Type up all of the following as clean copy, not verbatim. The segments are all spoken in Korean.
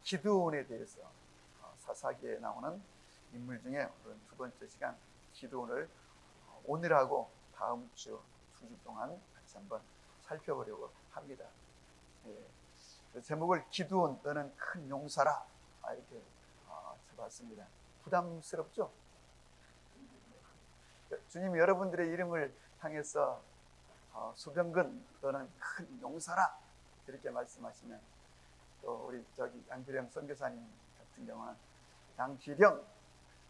기드온에 대해서 사사기에 나오는 인물 중에 오늘은 두 번째 시간 기드온을 오늘하고 다음 주 2주 동안 같이 한번 살펴보려고 합니다. 제목을 기드온 너는 큰 용사라 이렇게 써봤습니다. 부담스럽죠? 주님이 여러분들의 이름을 향해서 수병근 너는 큰 용사라 이렇게 말씀하시면 또 우리 양필영 선교사님 같은 경우는 양필영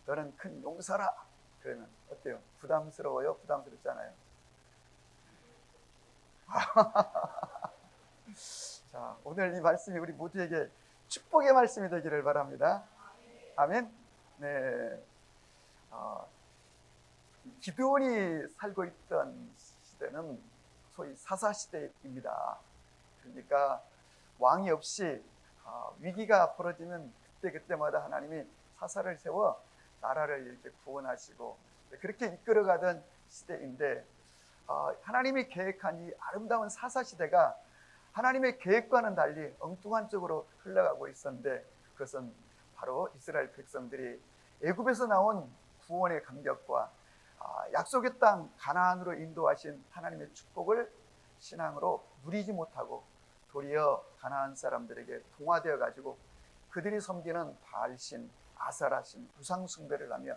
너는 큰 용사라 그러면 어때요? 부담스러워요? 부담스럽잖아요. 자, 오늘 이 말씀이 우리 모두에게 축복의 말씀이 되기를 바랍니다. 아멘. 네. 기드온이 살고 있던 시대는 소위 사사시대입니다. 그러니까 왕이 없이 위기가 벌어지면 그때마다 하나님이 사사를 세워 나라를 이렇게 구원하시고 그렇게 이끌어가던 시대인데 하나님이 계획한 이 아름다운 사사시대가 하나님의 계획과는 달리 엉뚱한 쪽으로 흘러가고 있었는데 그것은 바로 이스라엘 백성들이 애굽에서 나온 구원의 감격과 약속의 땅 가나안으로 인도하신 하나님의 축복을 신앙으로 누리지 못하고 도리어 가나안 사람들에게 동화되어 가지고 그들이 섬기는 바알신, 아사라신, 우상 숭배를 하며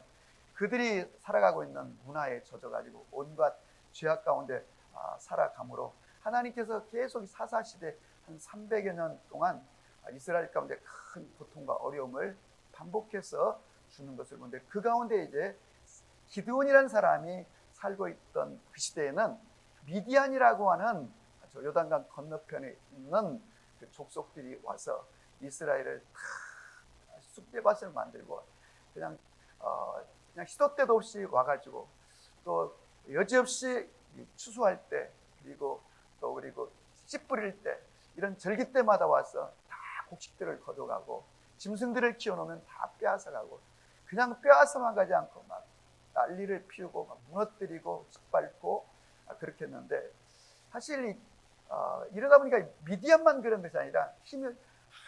그들이 살아가고 있는 문화에 젖어 가지고 온갖 죄악 가운데 살아가므로 하나님께서 계속 사사시대 한 300여 년 동안 이스라엘 가운데 큰 고통과 어려움을 반복해서 주는 것을 보는데 그 가운데 이제 기드온이라는 사람이 살고 있던 그 시대에는 미디안이라고 하는 요단강 건너편에 있는 그 족속들이 와서 이스라엘을 쑥대밭을 만들고 그냥 시도 때도 없이 와가지고 또 여지없이 추수할 때 그리고 씨 뿌릴 때 이런 절기 때마다 와서 다 곡식들을 거둬가고 짐승들을 키워놓으면 다 빼앗아가고 그냥 빼앗아만 가지 않고 막 난리를 피우고 막 무너뜨리고 짓밟고 그렇게 했는데 사실 이러다 보니까 미디안만 그런 것이 아니라 힘을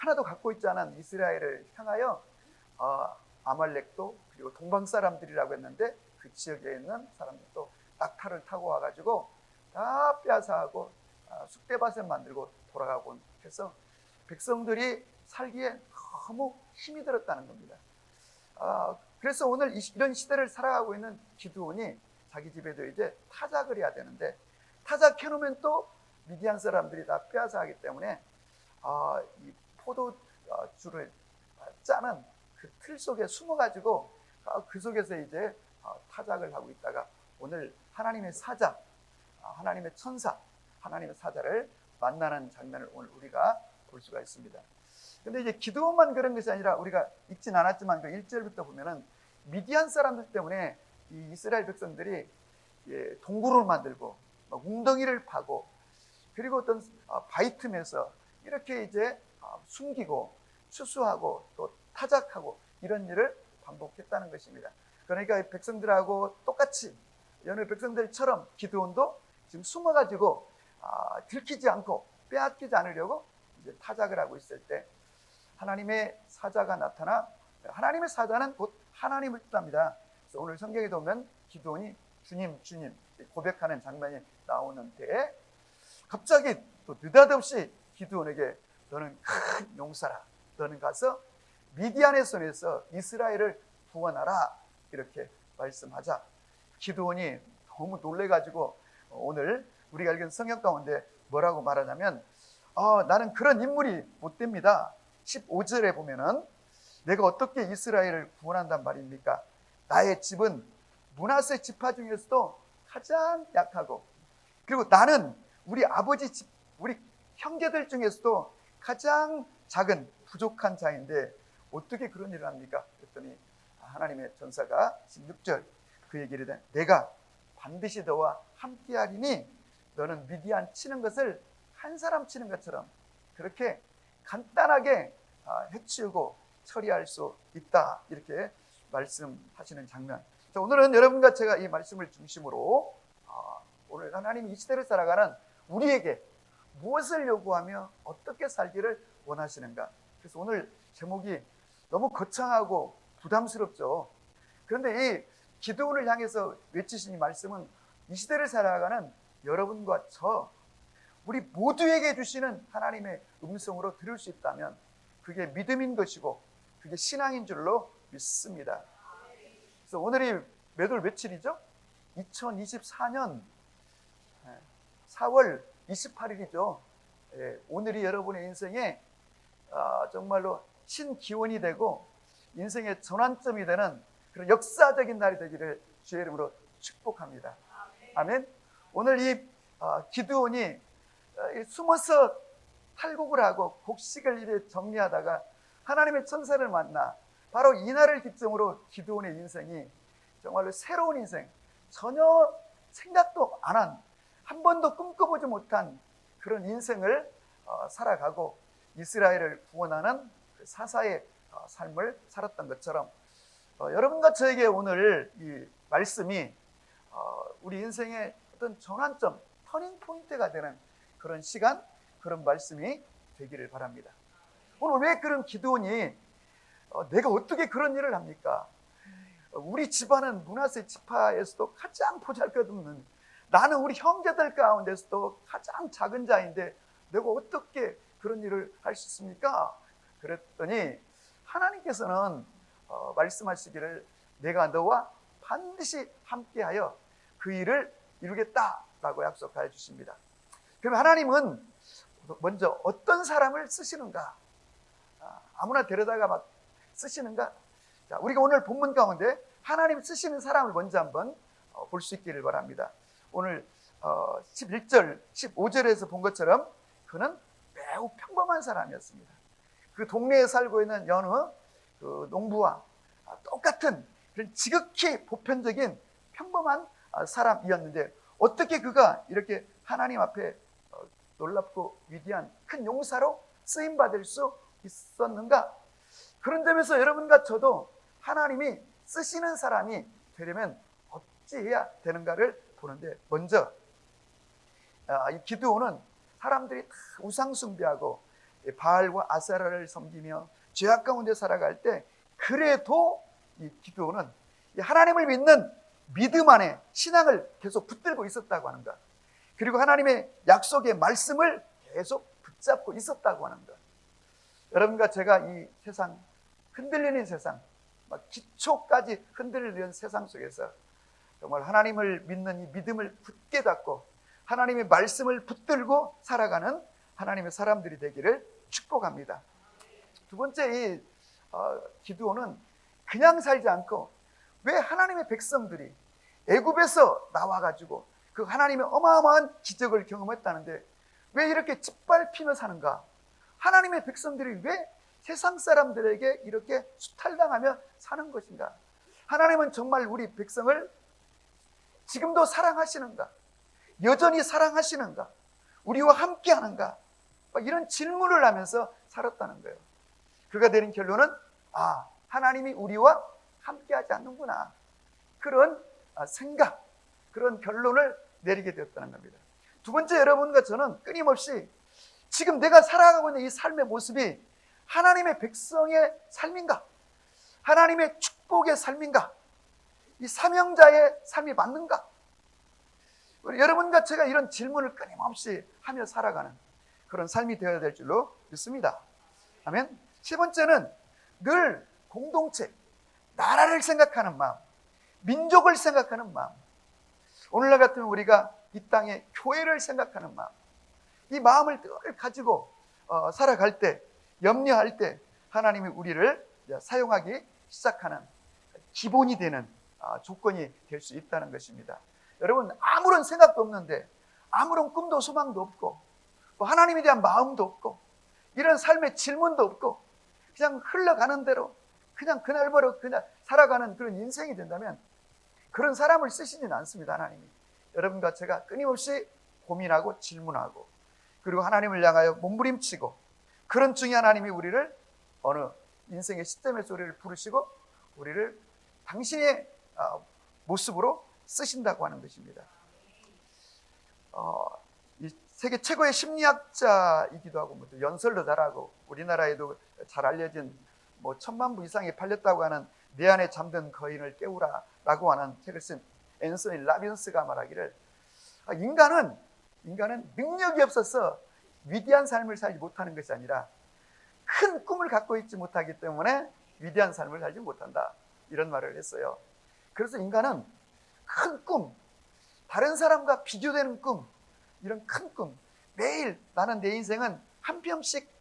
하나도 갖고 있지 않은 이스라엘을 향하여 아말렉도 그리고 동방 사람들이라고 했는데 그 지역에 있는 사람들도 낙타를 타고 와가지고 다 빼앗아가고 쑥대밭을 만들고 돌아가고 해서 백성들이 살기에 너무 힘이 들었다는 겁니다. 그래서 오늘 이런 시대를 살아가고 있는 기드온이 자기 집에도 이제 타작을 해야 되는데 타작해놓으면 또 미디안 사람들이 다 빼앗아가기 때문에 이 포도주를 짜는 그 틀 속에 숨어가지고 그 속에서 이제 타작을 하고 있다가 오늘 하나님의 사자, 하나님의 천사, 하나님의 사자를 만나는 장면을 오늘 우리가 볼 수가 있습니다. 근데 이제 기드온만 그런 것이 아니라 우리가 읽진 않았지만 그 1절부터 보면은 미디안 사람들 때문에 이 이스라엘 백성들이 동굴을 만들고 웅덩이를 파고 그리고 어떤 바위 틈에서 이렇게 이제 숨기고 추수하고 또 타작하고 이런 일을 반복했다는 것입니다. 그러니까 백성들하고 똑같이 여느 백성들처럼 기드온도 지금 숨어가지고 들키지 않고 빼앗기지 않으려고 이제 타작을 하고 있을 때 하나님의 사자가 나타나 하나님의 사자는 곧 하나님을 뜻합니다. 그래서 오늘 성경에 보면 기드온이 주님 주님 고백하는 장면이 나오는데 갑자기 또 느닷없이 기드온에게 너는 큰 용사라 너는 가서 미디안의 손에서 이스라엘을 구원하라. 이렇게 말씀하자 기드온이 너무 놀래가지고 오늘 우리가 읽은 성경 가운데 뭐라고 말하냐면 나는 그런 인물이 못 됩니다. 15절에 보면은 내가 어떻게 이스라엘을 구원한단 말입니까? 나의 집은 므낫세 지파 중에서도 가장 약하고, 그리고 나는 우리 아버지 집, 우리 형제들 중에서도 가장 작은 부족한 자인데 어떻게 그런 일을 합니까? 그랬더니 하나님의 전사가 16절 그 얘기를 해. 내가 반드시 너와 함께하리니 너는 미디안 치는 것을 한 사람 치는 것처럼 그렇게 간단하게 해치우고 처리할 수 있다. 이렇게 말씀하시는 장면. 자, 오늘은 여러분과 제가 이 말씀을 중심으로 오늘 하나님이 이 시대를 살아가는 우리에게 무엇을 요구하며 어떻게 살기를 원하시는가. 그래서 오늘 제목이 너무 거창하고 부담스럽죠. 그런데 이 기드온을 향해서 외치신 이 말씀은 이 시대를 살아가는 여러분과 저 우리 모두에게 주시는 하나님의 음성으로 들을 수 있다면 그게 믿음인 것이고 그게 신앙인 줄로 믿습니다. 그래서 오늘이 몇 월 며칠이죠? 2024년 4월 28일이죠. 오늘이 여러분의 인생에 정말로 신기원이 되고 인생의 전환점이 되는 그런 역사적인 날이 되기를 주의 이름으로 축복합니다. 아멘. 오늘 이 기드온이 숨어서 탈곡을 하고 곡식을 이래 정리하다가 하나님의 천사를 만나 바로 이 날을 기점으로 기드온의 인생이 정말로 새로운 인생, 전혀 생각도 안 한, 한 번도 꿈꿔보지 못한 그런 인생을 살아가고 이스라엘을 구원하는 사사의 삶을 살았던 것처럼 여러분과 저에게 오늘 이 말씀이 우리 인생의 어떤 전환점, 터닝 포인트가 되는 그런 시간, 그런 말씀이 되기를 바랍니다. 오늘 왜 그런 기드온이 내가 어떻게 그런 일을 합니까? 우리 집안은 므낫세 지파에서도 가장 보잘것없는, 나는 우리 형제들 가운데서도 가장 작은 자인데 내가 어떻게 그런 일을 할 수 있습니까? 그랬더니 하나님께서는 말씀하시기를 내가 너와 반드시 함께하여 그 일을 이루겠다라고 약속하여 주십니다. 그럼 하나님은 먼저 어떤 사람을 쓰시는가? 아무나 데려다가 막 쓰시는가? 자, 우리가 오늘 본문 가운데 하나님 쓰시는 사람을 먼저 한번 볼 수 있기를 바랍니다. 오늘 11절, 15절에서 본 것처럼 그는 매우 평범한 사람이었습니다. 그 동네에 살고 있는 여느 그 농부와 똑같은 그런 지극히 보편적인 평범한 사람이었는데 어떻게 그가 이렇게 하나님 앞에 놀랍고 위대한 큰 용사로 쓰임받을 수 있었는가? 그런 점에서 여러분과 저도 하나님이 쓰시는 사람이 되려면 어찌해야 되는가를 보는데, 먼저 이 기드온은 사람들이 다 우상 숭배하고 바알과 아세라를 섬기며 죄악 가운데 살아갈 때 그래도 이 기드온은 하나님을 믿는 믿음 안에 신앙을 계속 붙들고 있었다고 하는 것, 그리고 하나님의 약속의 말씀을 계속 붙잡고 있었다고 하는 것. 여러분과 제가 이 세상, 흔들리는 세상, 기초까지 흔들리는 세상 속에서 정말 하나님을 믿는 이 믿음을 굳게 닫고 하나님의 말씀을 붙들고 살아가는 하나님의 사람들이 되기를 축복합니다. 두 번째, 이 기드온은 그냥 살지 않고 왜 하나님의 백성들이 애굽에서 나와가지고 그 하나님의 어마어마한 기적을 경험했다는데 왜 이렇게 짓밟히며 사는가? 하나님의 백성들이 왜 세상 사람들에게 이렇게 수탈당하며 사는 것인가? 하나님은 정말 우리 백성을 지금도 사랑하시는가? 여전히 사랑하시는가? 우리와 함께 하는가? 이런 질문을 하면서 살았다는 거예요. 그가 내린 결론은 하나님이 우리와 함께 하지 않는구나. 그런 생각, 그런 결론을 내리게 되었다는 겁니다. 두 번째, 여러분과 저는 끊임없이 지금 내가 살아가고 있는 이 삶의 모습이 하나님의 백성의 삶인가? 하나님의 축복의 삶인가? 이 사명자의 삶이 맞는가? 여러분과 제가 이런 질문을 끊임없이 하며 살아가는 그런 삶이 되어야 될 줄로 믿습니다. 아멘. 세 번째는 늘 공동체, 나라를 생각하는 마음, 민족을 생각하는 마음. 오늘날 같으면 우리가 이 땅에 교회를 생각하는 마음, 이 마음을 늘 가지고 살아갈 때, 염려할 때 하나님이 우리를 사용하기 시작하는 기본이 되는 조건이 될 수 있다는 것입니다. 여러분, 아무런 생각도 없는데, 아무런 꿈도 소망도 없고, 뭐 하나님에 대한 마음도 없고, 이런 삶의 질문도 없고, 그냥 흘러가는 대로 그냥 그날버릇 그냥 살아가는 그런 인생이 된다면 그런 사람을 쓰시지는 않습니다. 하나님이 여러분과 제가 끊임없이 고민하고 질문하고, 그리고 하나님을 향하여 몸부림치고, 그런 중에 하나님이 우리를 어느 인생의 시점에서 우리를 부르시고 우리를 당신의 모습으로 쓰신다고 하는 것입니다. 이 세계 최고의 심리학자이기도 하고, 연설도 잘하고, 우리나라에도 잘 알려진 1,000만 부 이상이 팔렸다고 하는 내 안에 잠든 거인을 깨우라 라고 하는 책을 쓴 앤서니 라빈스가 말하기를, 인간은 능력이 없어서 위대한 삶을 살지 못하는 것이 아니라 큰 꿈을 갖고 있지 못하기 때문에 위대한 삶을 살지 못한다, 이런 말을 했어요. 그래서 인간은 큰 꿈, 다른 사람과 비교되는 꿈, 이런 큰 꿈, 매일 나는 내 인생은 한 뼘씩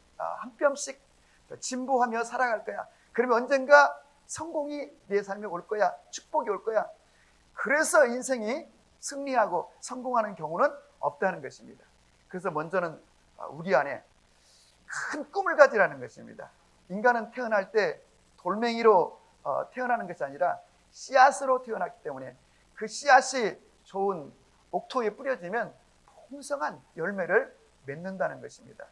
진보하며 살아갈 거야. 그러면 언젠가 성공이 내 삶에 올 거야, 축복이 올 거야. 그래서 인생이 승리하고 성공하는 경우는 없다는 것입니다. 그래서 먼저는 우리 안에 큰 꿈을 가지라는 것입니다. 인간은 태어날 때 돌멩이로 태어나는 것이 아니라 씨앗으로 태어났기 때문에 그 씨앗이 좋은 옥토에 뿌려지면 풍성한 열매를 맺는다는 것입니다.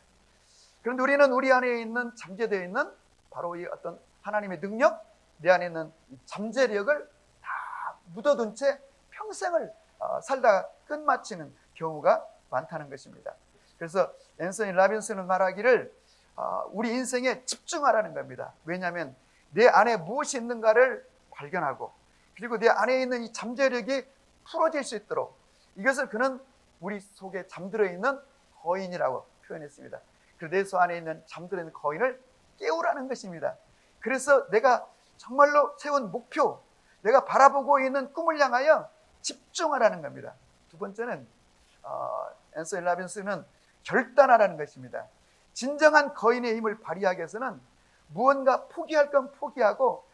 그런데 우리는 우리 안에 있는 잠재되어 있는 바로 이 어떤 하나님의 능력, 내 안에 있는 잠재력을 다 묻어둔 채 평생을 살다가 끝마치는 경우가 많다는 것입니다. 그래서 앤서니 라빈스는 말하기를 우리 인생에 집중하라는 겁니다. 왜냐하면 내 안에 무엇이 있는가를 발견하고, 그리고 내 안에 있는 이 잠재력이 풀어질 수 있도록, 이것을 그는 우리 속에 잠들어 있는 거인이라고 표현했습니다. 내 소 안에 있는 잠들어 있는 거인을 깨우라는 것입니다. 그래서 내가 정말로 세운 목표, 내가 바라보고 있는 꿈을 향하여 집중하라는 겁니다. 두 번째는 앤서니 라빈스는 결단하라는 것입니다. 진정한 거인의 힘을 발휘하기 위해서는 무언가 포기할 건 포기하고,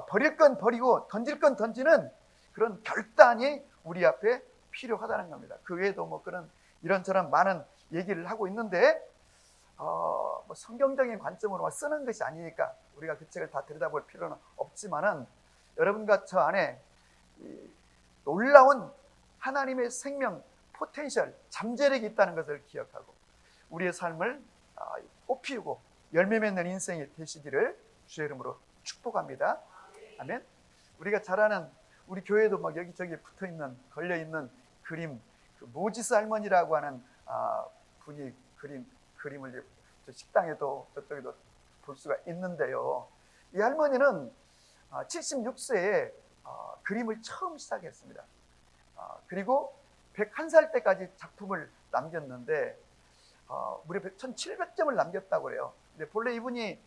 버릴 건 버리고, 던질 건 던지는 그런 결단이 우리 앞에 필요하다는 겁니다. 그 외에도 그런 이런저런 많은 얘기를 하고 있는데, 성경적인 관점으로 쓰는 것이 아니니까 우리가 그 책을 다 들여다볼 필요는 없지만은, 여러분과 저 안에 놀라운 하나님의 생명, 포텐셜, 잠재력이 있다는 것을 기억하고 우리의 삶을 꽃피우고 열매 맺는 인생이 되시기를 주의 이름으로 축복합니다. 아멘. 우리가 잘 아는 우리 교회도 여기저기 붙어있는, 걸려있는 그림, 그 모지스 할머니라고 하는 분이 그림을 식당에도 저쪽에도 볼 수가 있는데요. 이 할머니는 76세에 그림을 처음 시작했습니다. 그리고 101살 때까지 작품을 남겼는데 무려 1700점을 남겼다고 그래요. 근데 본래 이분이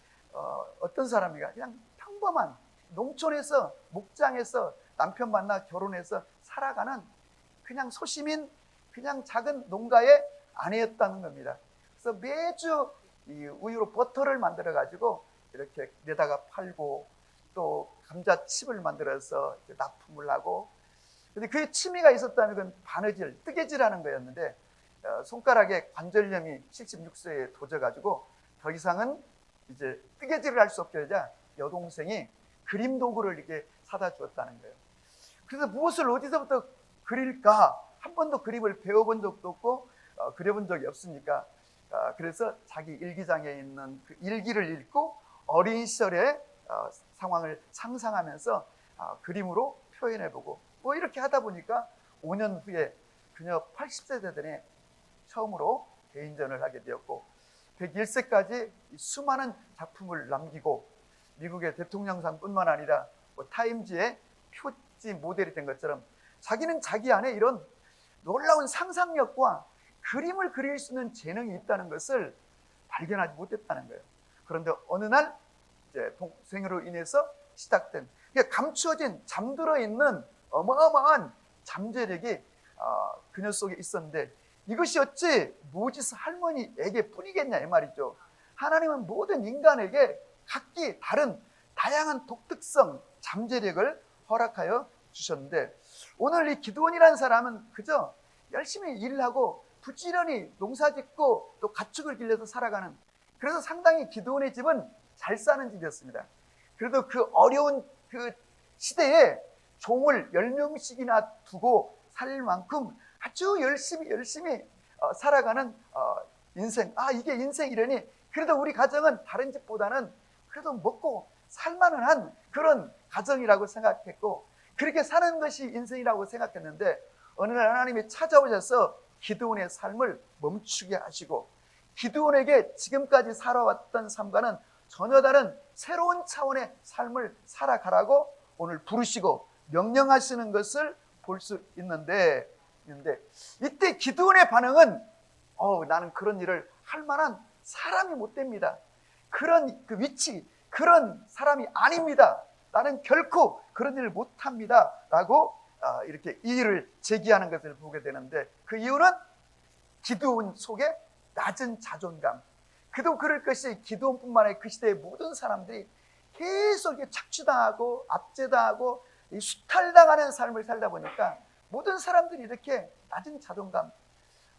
어떤 사람이가 그냥 평범한 농촌에서, 목장에서 남편 만나 결혼해서 살아가는 그냥 소시민, 그냥 작은 농가의 아내였다는 겁니다. 그래서 매주 이 우유로 버터를 만들어 가지고 이렇게 내다가 팔고, 또 감자칩을 만들어서 납품을 하고, 근데 그의 취미가 있었다면 그건 바느질, 뜨개질하는 거였는데 손가락에 관절염이 76세에 도져가지고 더 이상은 이제 뜨개질을 할 수 없게 되자 여동생이 그림 도구를 이렇게 사다 주었다는 거예요. 그래서 무엇을 어디서부터 그릴까? 한 번도 그림을 배워본 적도 없고 그려본 적이 없으니까, 그래서 자기 일기장에 있는 그 일기를 읽고 어린 시절의 상황을 상상하면서 그림으로 표현해보고, 이렇게 하다 보니까 5년 후에 그녀 80세 되더니 처음으로 개인전을 하게 되었고, 101세까지 수많은 작품을 남기고, 미국의 대통령상뿐만 아니라 타임지의 표지 모델이 된 것처럼 자기는 자기 안에 이런 놀라운 상상력과 그림을 그릴 수 있는 재능이 있다는 것을 발견하지 못했다는 거예요. 그런데 어느 날 이제 동생으로 인해서 시작된, 그러니까 감추어진 잠들어 있는 어마어마한 잠재력이 그녀 속에 있었는데, 이것이 어찌 모지스 할머니에게 뿐이겠냐 이 말이죠. 하나님은 모든 인간에게 각기 다른 다양한 독특성, 잠재력을 허락하여 주셨는데, 오늘 이 기드온이라는 사람은 그저 열심히 일하고 부지런히 농사짓고 또 가축을 길러서 살아가는, 그래서 상당히 기드온의 집은 잘 사는 집이었습니다. 그래도 그 어려운 그 시대에 종을 10명씩이나 두고 살 만큼 아주 열심히 살아가는 인생. 이게 인생이려니 그래도 우리 가정은 다른 집보다는 그래도 먹고 살만은 한 그런 가정이라고 생각했고, 그렇게 사는 것이 인생이라고 생각했는데, 어느 날 하나님이 찾아오셔서 기드온의 삶을 멈추게 하시고, 기드온에게 지금까지 살아왔던 삶과는 전혀 다른 새로운 차원의 삶을 살아가라고 오늘 부르시고 명령하시는 것을 볼 수 있는데, 이때 기드온의 반응은 나는 그런 일을 할 만한 사람이 못 됩니다. 그런 그 위치, 그런 사람이 아닙니다. 나는 결코 그런 일을 못합니다 라고 이렇게 이의를 제기하는 것을 보게 되는데, 그 이유는 기드온 속에 낮은 자존감. 그도 그럴 것이 기드온뿐만 아니라 그 시대의 모든 사람들이 계속 이렇게 착취당하고 압제당하고 수탈당하는 삶을 살다 보니까 모든 사람들이 이렇게 낮은 자존감,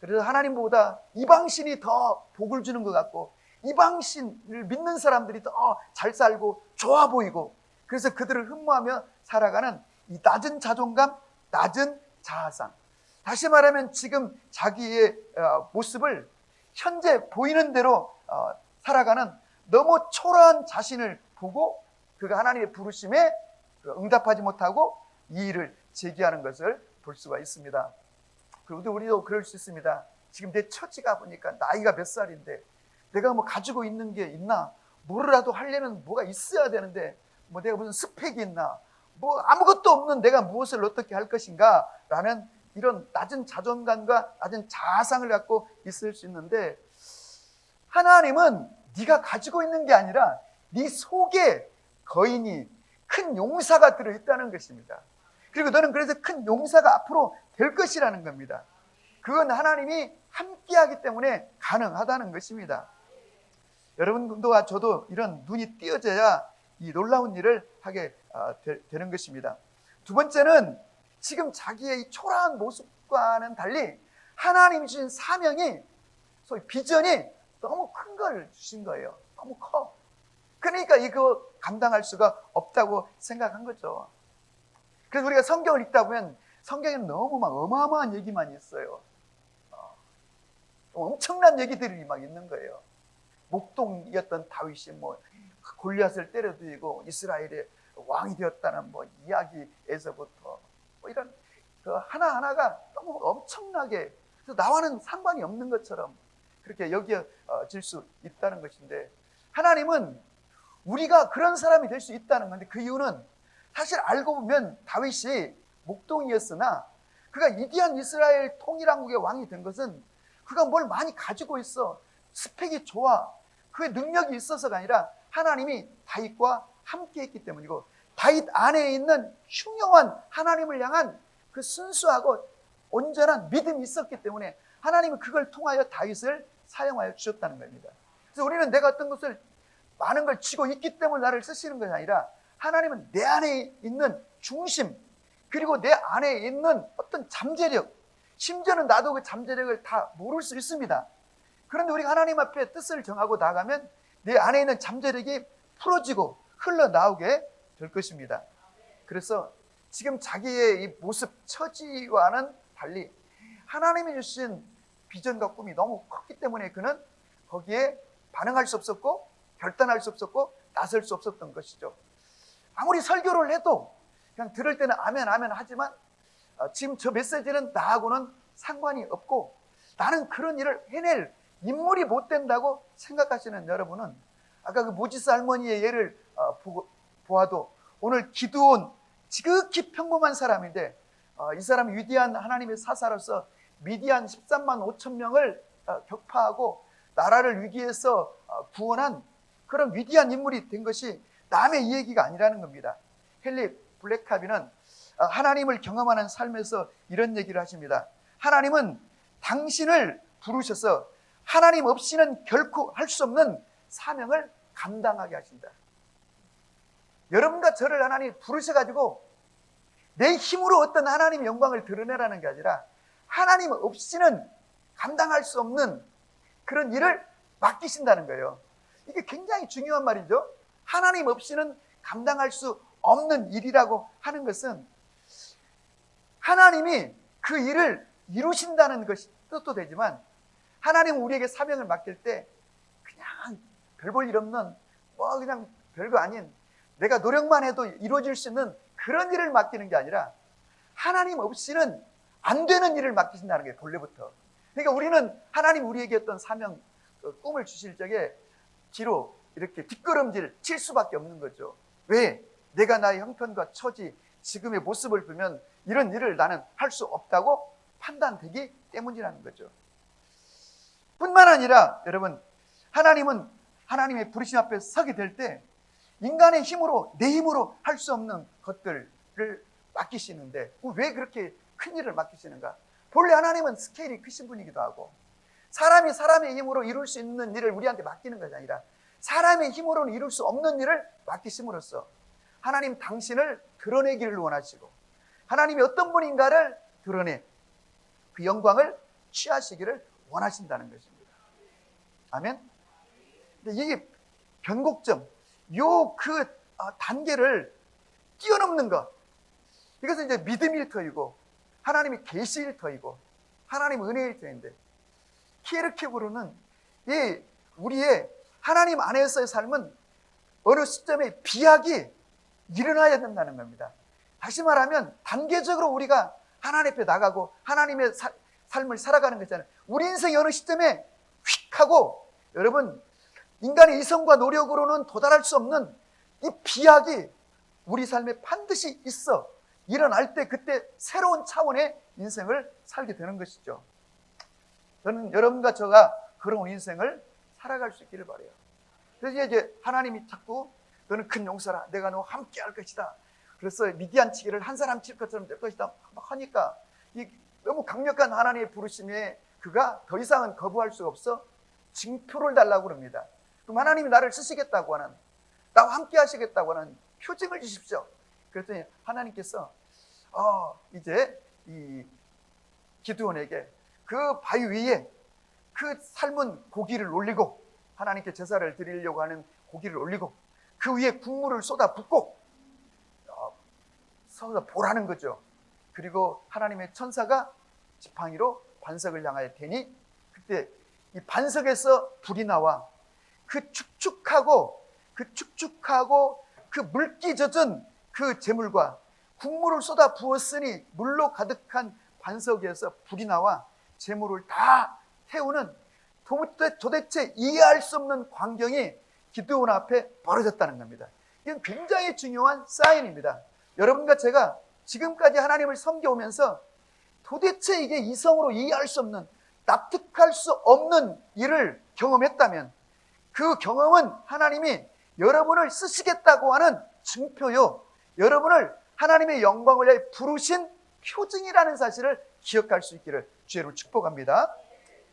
그래서 하나님보다 이방신이 더 복을 주는 것 같고 이방신을 믿는 사람들이 더 잘 살고 좋아 보이고, 그래서 그들을 흠모하며 살아가는 이 낮은 자존감, 낮은 자아상. 다시 말하면 지금 자기의 모습을 현재 보이는 대로 살아가는 너무 초라한 자신을 보고 그가 하나님의 부르심에 응답하지 못하고 이의를 제기하는 것을 볼 수가 있습니다. 그리고 우리도 그럴 수 있습니다. 지금 내 처지가 보니까 나이가 몇 살인데 내가 뭐 가지고 있는 게 있나, 뭐라도 하려면 뭐가 있어야 되는데 뭐 내가 무슨 스펙이 있나, 뭐 아무것도 없는 내가 무엇을 어떻게 할 것인가 라는 이런 낮은 자존감과 낮은 자아상을 갖고 있을 수 있는데, 하나님은 네가 가지고 있는 게 아니라 네 속에 거인이 큰 용사가 들어있다는 것입니다. 그리고 너는 그래서 큰 용사가 앞으로 될 것이라는 겁니다. 그건 하나님이 함께하기 때문에 가능하다는 것입니다. 여러분과 저도 이런 눈이 띄어져야 이 놀라운 일을 하게 되는 것입니다. 두 번째는 지금 자기의 이 초라한 모습과는 달리 하나님이 주신 사명이, 소위 비전이 너무 큰 걸 주신 거예요. 너무 커. 그러니까 이거 감당할 수가 없다고 생각한 거죠. 그래서 우리가 성경을 읽다 보면 성경에는 너무 막 어마어마한 얘기만 있어요. 엄청난 얘기들이 막 있는 거예요. 목동이었던 다윗이 뭐 골리앗을 때려 죽이고 이스라엘의 왕이 되었다는 뭐 이야기에서부터 뭐 이런 그 하나하나가 너무 엄청나게, 그래서 나와는 상관이 없는 것처럼 그렇게 여겨질 수 있다는 것인데, 하나님은 우리가 그런 사람이 될 수 있다는 건데, 그 이유는 사실 알고 보면 다윗이 목동이었으나 그가 위대한 이스라엘 통일왕국의 왕이 된 것은 그가 뭘 많이 가지고 있어, 스펙이 좋아, 그의 능력이 있어서가 아니라 하나님이 다윗과 함께 했기 때문이고, 다윗 안에 있는 흉흉한 하나님을 향한 그 순수하고 온전한 믿음이 있었기 때문에 하나님은 그걸 통하여 다윗을 사용하여 주셨다는 겁니다. 그래서 우리는 내가 어떤 것을 많은 걸 쥐고 있기 때문에 나를 쓰시는 것이 아니라, 하나님은 내 안에 있는 중심, 그리고 내 안에 있는 어떤 잠재력, 심지어는 나도 그 잠재력을 다 모를 수 있습니다. 그런데 우리가 하나님 앞에 뜻을 정하고 나가면 내 안에 있는 잠재력이 풀어지고 흘러나오게 될 것입니다. 그래서 지금 자기의 이 모습 처지와는 달리 하나님이 주신 비전과 꿈이 너무 컸기 때문에 그는 거기에 반응할 수 없었고 결단할 수 없었고 나설 수 없었던 것이죠. 아무리 설교를 해도 그냥 들을 때는 아멘 아멘 하지만 지금 저 메시지는 나하고는 상관이 없고 나는 그런 일을 해낼 인물이 못 된다고 생각하시는 여러분은, 아까 그 모지스 할머니의 예를 보아도 오늘 기드온 지극히 평범한 사람인데 이 사람이 위대한 하나님의 사사로서 미디안 13만 5천 명을 격파하고 나라를 위기에서 구원한 그런 위대한 인물이 된 것이 남의 이야기가 아니라는 겁니다. 헨리 블랙카비는 하나님을 경험하는 삶에서 이런 얘기를 하십니다. 하나님은 당신을 부르셔서 하나님 없이는 결코 할 수 없는 사명을 감당하게 하신다. 여러분과 저를 하나님 부르셔가지고 내 힘으로 어떤 하나님의 영광을 드러내라는 게 아니라 하나님 없이는 감당할 수 없는 그런 일을 맡기신다는 거예요. 이게 굉장히 중요한 말이죠. 하나님 없이는 감당할 수 없는 일이라고 하는 것은 하나님이 그 일을 이루신다는 것이 뜻도 되지만, 하나님은 우리에게 사명을 맡길 때 그냥 별 볼 일 없는 그냥 별거 아닌 내가 노력만 해도 이루어질 수 있는 그런 일을 맡기는 게 아니라 하나님 없이는 안 되는 일을 맡기신다는 게 본래부터. 그러니까 우리는 하나님 우리에게 어떤 사명, 꿈을 주실 적에 뒤로 이렇게 뒷걸음질 칠 수밖에 없는 거죠. 왜? 내가 나의 형편과 처지, 지금의 모습을 보면 이런 일을 나는 할 수 없다고 판단되기 때문이라는 거죠. 뿐만 아니라 여러분, 하나님은 하나님의 부르심 앞에 서게 될 때 인간의 힘으로, 내 힘으로 할 수 없는 것들을 맡기시는데 왜 그렇게 큰 일을 맡기시는가? 본래 하나님은 스케일이 크신 분이기도 하고, 사람이 사람의 힘으로 이룰 수 있는 일을 우리한테 맡기는 것이 아니라 사람의 힘으로는 이룰 수 없는 일을 맡기심으로써 하나님 당신을 드러내기를 원하시고, 하나님이 어떤 분인가를 드러내 그 영광을 취하시기를 원하신다는 것입니다. 아멘. 근데 이게 변곡점, 단계를 뛰어넘는 것, 이것은 이제 믿음일 터이고 하나님의 계시일 터이고 하나님의 은혜일 터인데, 키에르케고르는 이 우리의 하나님 안에서의 삶은 어느 시점에 비약이 일어나야 된다는 겁니다. 다시 말하면 단계적으로 우리가 하나님 앞에 나가고 하나님의 삶을 살아가는 거잖아요. 우리 인생의 어느 시점에 휙 하고, 여러분, 인간의 이성과 노력으로는 도달할 수 없는 이 비약이 우리 삶에 반드시 있어 일어날 때, 그때 새로운 차원의 인생을 살게 되는 것이죠. 저는 여러분과 저가 그런 인생을 살아갈 수 있기를 바라요. 그래서 이제 하나님이 자꾸 너는 큰 용사라, 내가 너와 함께 할 것이다, 그래서 미디안 치기를 한 사람 칠 것처럼 될 것이다 막 하니까, 이 너무 강력한 하나님의 부르심에 그가 더 이상은 거부할 수가 없어 징표를 달라고 그럽니다. 그럼 하나님이 나를 쓰시겠다고 하는, 나와 함께 하시겠다고 하는 표징을 주십시오. 그랬더니 하나님께서 이제 이 기드온에게 그 바위 위에 그 삶은 고기를 올리고, 하나님께 제사를 드리려고 하는 고기를 올리고 그 위에 국물을 쏟아 붓고 쏟아 보라는 거죠. 그리고 하나님의 천사가 지팡이로 반석을 향하여 대니, 그때 이 반석에서 불이 나와 그 축축하고 그 물기 젖은 그 재물과 국물을 쏟아 부었으니 물로 가득한 반석에서 불이 나와 재물을 다 태우는 도대체 이해할 수 없는 광경이 기드온 앞에 벌어졌다는 겁니다. 이건 굉장히 중요한 사인입니다. 여러분과 제가 지금까지 하나님을 섬겨오면서 도대체 이게 이성으로 이해할 수 없는, 납득할 수 없는 일을 경험했다면 그 경험은 하나님이 여러분을 쓰시겠다고 하는 증표요, 여러분을 하나님의 영광을 위해 부르신 표징이라는 사실을 기억할 수 있기를 주의로 축복합니다.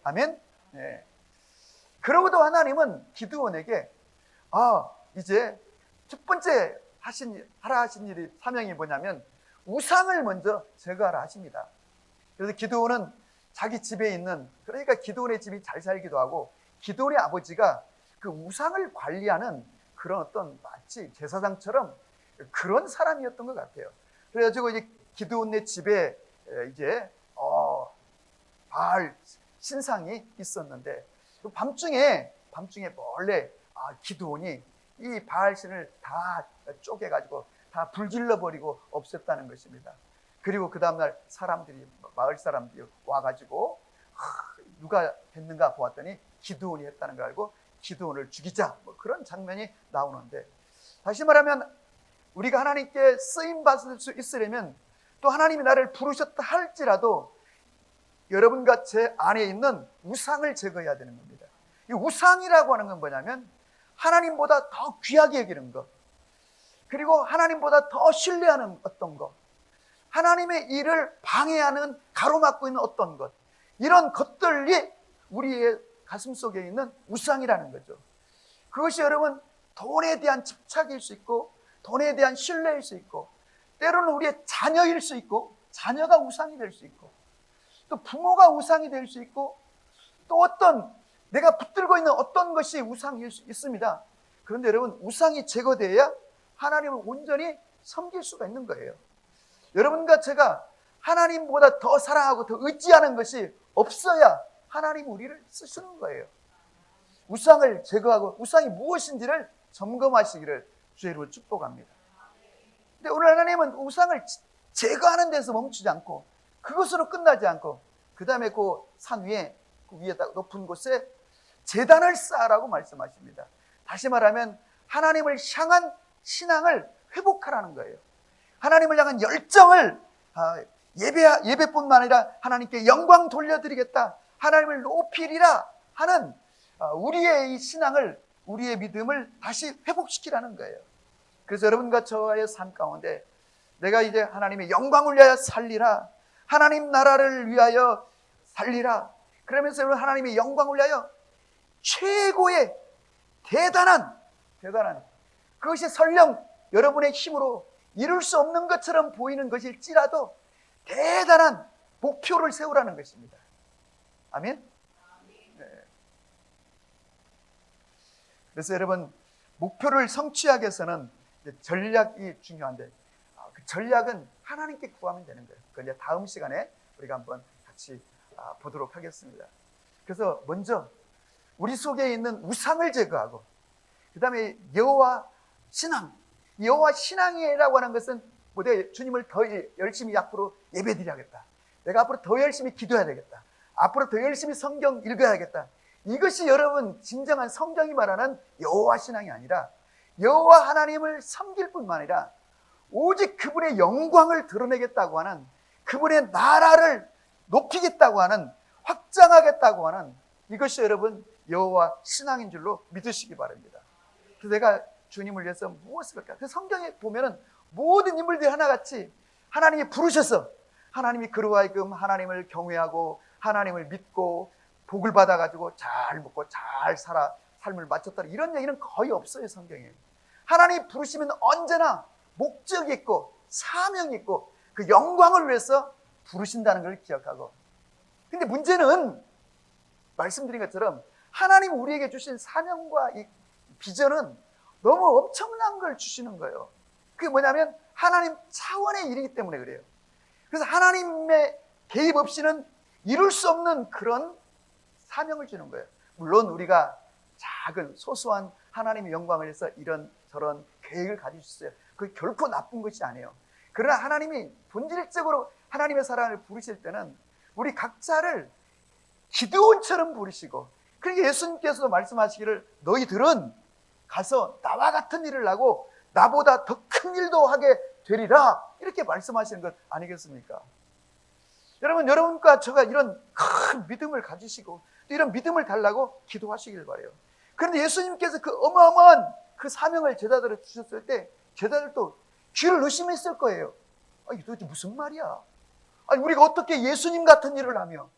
아멘. 네. 그러고도 하나님은 기드온에게 이제 첫 번째 하라 하신 일이, 사명이 뭐냐면 우상을 먼저 제거하라 하십니다. 그래서 기드온은 자기 집에 있는, 그러니까 기드온의 집이 잘 살기도 하고 기드온의 아버지가 그 우상을 관리하는 그런 어떤 마치 제사장처럼 그런 사람이었던 것 같아요. 그래가지고 이제 기드온의 집에 이제 바알 신상이 있었는데, 밤중에 몰래 기드온이 이 바알 신을 다 쪼개가지고 다 불질러 버리고 없앴다는 것입니다. 그리고 그 다음날 마을 사람들이 와가지고 누가 했는가 보았더니 기드온이 했다는 걸 알고 기드온을 죽이자, 그런 장면이 나오는데, 다시 말하면 우리가 하나님께 쓰임 받을 수 있으려면, 또 하나님이 나를 부르셨다 할지라도 여러분과 제 안에 있는 우상을 제거해야 되는 겁니다. 이 우상이라고 하는 건 뭐냐면 하나님보다 더 귀하게 여기는 것, 그리고 하나님보다 더 신뢰하는 어떤 것, 하나님의 일을 방해하는, 가로막고 있는 어떤 것, 이런 것들이 우리의 가슴 속에 있는 우상이라는 거죠. 그것이 여러분 돈에 대한 집착일 수 있고, 돈에 대한 신뢰일 수 있고, 때로는 우리의 자녀일 수 있고, 자녀가 우상이 될 수 있고, 또 부모가 우상이 될 수 있고, 또 어떤 내가 붙들고 있는 어떤 것이 우상일 수 있습니다. 그런데 여러분, 우상이 제거되어야 하나님을 온전히 섬길 수가 있는 거예요. 여러분과 제가 하나님보다 더 사랑하고 더 의지하는 것이 없어야 하나님 우리를 쓰시는 거예요. 우상을 제거하고 우상이 무엇인지를 점검하시기를 주의 이름으로 축복합니다. 근데 오늘 하나님은 우상을 제거하는 데서 멈추지 않고, 그것으로 끝나지 않고, 그 다음에 그 산 위에, 그 위에다 높은 곳에 제단을 쌓으라고 말씀하십니다. 다시 말하면 하나님을 향한 신앙을 회복하라는 거예요. 하나님을 향한 열정을, 예배뿐만 아니라 하나님께 영광 돌려드리겠다, 하나님을 높이리라 하는 우리의 이 신앙을, 우리의 믿음을 다시 회복시키라는 거예요. 그래서 여러분과 저와의 삶 가운데 내가 이제 하나님의 영광을 위하여 살리라, 하나님 나라를 위하여 살리라, 그러면서 여러분 하나님의 영광을 위하여 최고의 대단한 그것이 설령 여러분의 힘으로 이룰 수 없는 것처럼 보이는 것일지라도 대단한 목표를 세우라는 것입니다. 아멘? 네. 그래서 여러분, 목표를 성취하기 위해서는 전략이 중요한데, 그 전략은 하나님께 구하면 되는 거예요. 그걸 이제 다음 시간에 우리가 한번 같이 보도록 하겠습니다. 그래서 먼저 우리 속에 있는 우상을 제거하고, 그 다음에 여호와 신앙, 여호와 신앙이라고 하는 것은 내가 주님을 더 열심히 앞으로 예배드려야겠다, 내가 앞으로 더 열심히 기도해야 되겠다, 앞으로 더 열심히 성경 읽어야겠다, 이것이 여러분 진정한 성경이 말하는 여호와 신앙이 아니라, 여호와 하나님을 섬길 뿐만 아니라 오직 그분의 영광을 드러내겠다고 하는, 그분의 나라를 높이겠다고 하는, 확장하겠다고 하는, 이것이 여러분 여호와 신앙인 줄로 믿으시기 바랍니다. 그래서 내가 주님을 위해서 무엇을 할까? 그 성경에 보면은 모든 인물들이 하나같이 하나님이 부르셔서, 하나님이 그로 하여금 하나님을 경외하고 하나님을 믿고 복을 받아가지고 잘 먹고 잘 살아 삶을 마쳤다, 이런 얘기는 거의 없어요, 성경에. 하나님이 부르시면 언제나 목적이 있고 사명이 있고 그 영광을 위해서 부르신다는 걸 기억하고, 근데 문제는 말씀드린 것처럼 하나님 우리에게 주신 사명과 이 비전은 너무 엄청난 걸 주시는 거예요. 그게 뭐냐면 하나님 차원의 일이기 때문에 그래요. 그래서 하나님의 개입 없이는 이룰 수 없는 그런 사명을 주는 거예요. 물론 우리가 작은 소소한 하나님의 영광을 위해서 이런 저런 계획을 가지셨어요. 그게 결코 나쁜 것이 아니에요. 그러나 하나님이 본질적으로 하나님의 사랑을 부르실 때는 우리 각자를 기드온처럼 부르시고, 그러니까 예수님께서도 말씀하시기를 너희들은 가서 나와 같은 일을 하고 나보다 더 큰 일도 하게 되리라, 이렇게 말씀하시는 것 아니겠습니까? 여러분과 저가 이런 큰 믿음을 가지시고 또 이런 믿음을 달라고 기도하시길 바라요. 그런데 예수님께서 그 어마어마한 그 사명을 제자들을 주셨을 때 제자들도 귀를 의심했을 거예요. 이게 도대체 무슨 말이야? 아니 우리가 어떻게 예수님 같은 일을 하며,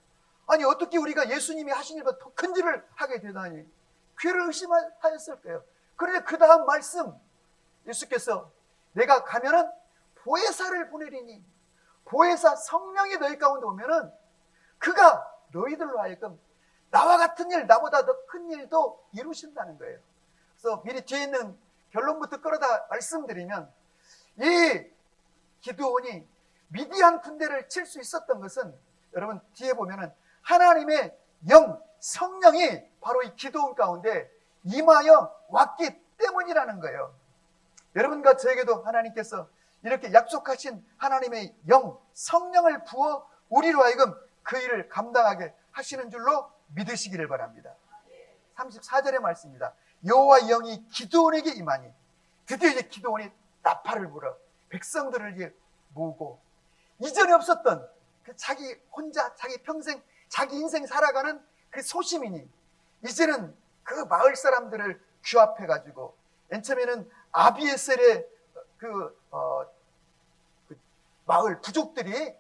아니 어떻게 우리가 예수님이 하신 일보다 더 큰 일을 하게 되다니, 귀를 의심하였을 거예요. 그런데 그 다음 말씀, 예수께서 내가 가면은 보혜사를 보내리니, 보혜사 성령이 너희 가운데 오면은 그가 너희들로 하여금 나와 같은 일, 나보다 더 큰 일도 이루신다는 거예요. 그래서 미리 뒤에 있는 결론부터 끌어다 말씀드리면, 이 기드온이 미디안 군대를 칠 수 있었던 것은 여러분 뒤에 보면은 하나님의 영, 성령이 바로 이 기드온 가운데 임하여 왔기 때문이라는 거예요. 여러분과 저에게도 하나님께서 이렇게 약속하신 하나님의 영, 성령을 부어 우리로 하여금 그 일을 감당하게 하시는 줄로 믿으시기를 바랍니다. 34절의 말씀입니다. 여호와의 영이 기드온에게 임하니, 드디어 이제 기드온이 나팔을 불어 백성들을 이제 모으고, 이전에 없었던 그 자기 혼자 자기 평생 자기 인생 살아가는 그 소시민이 이제는 그 마을 사람들을 규합해가지고 맨 처음에는 아비에셀의 그 마을 부족들이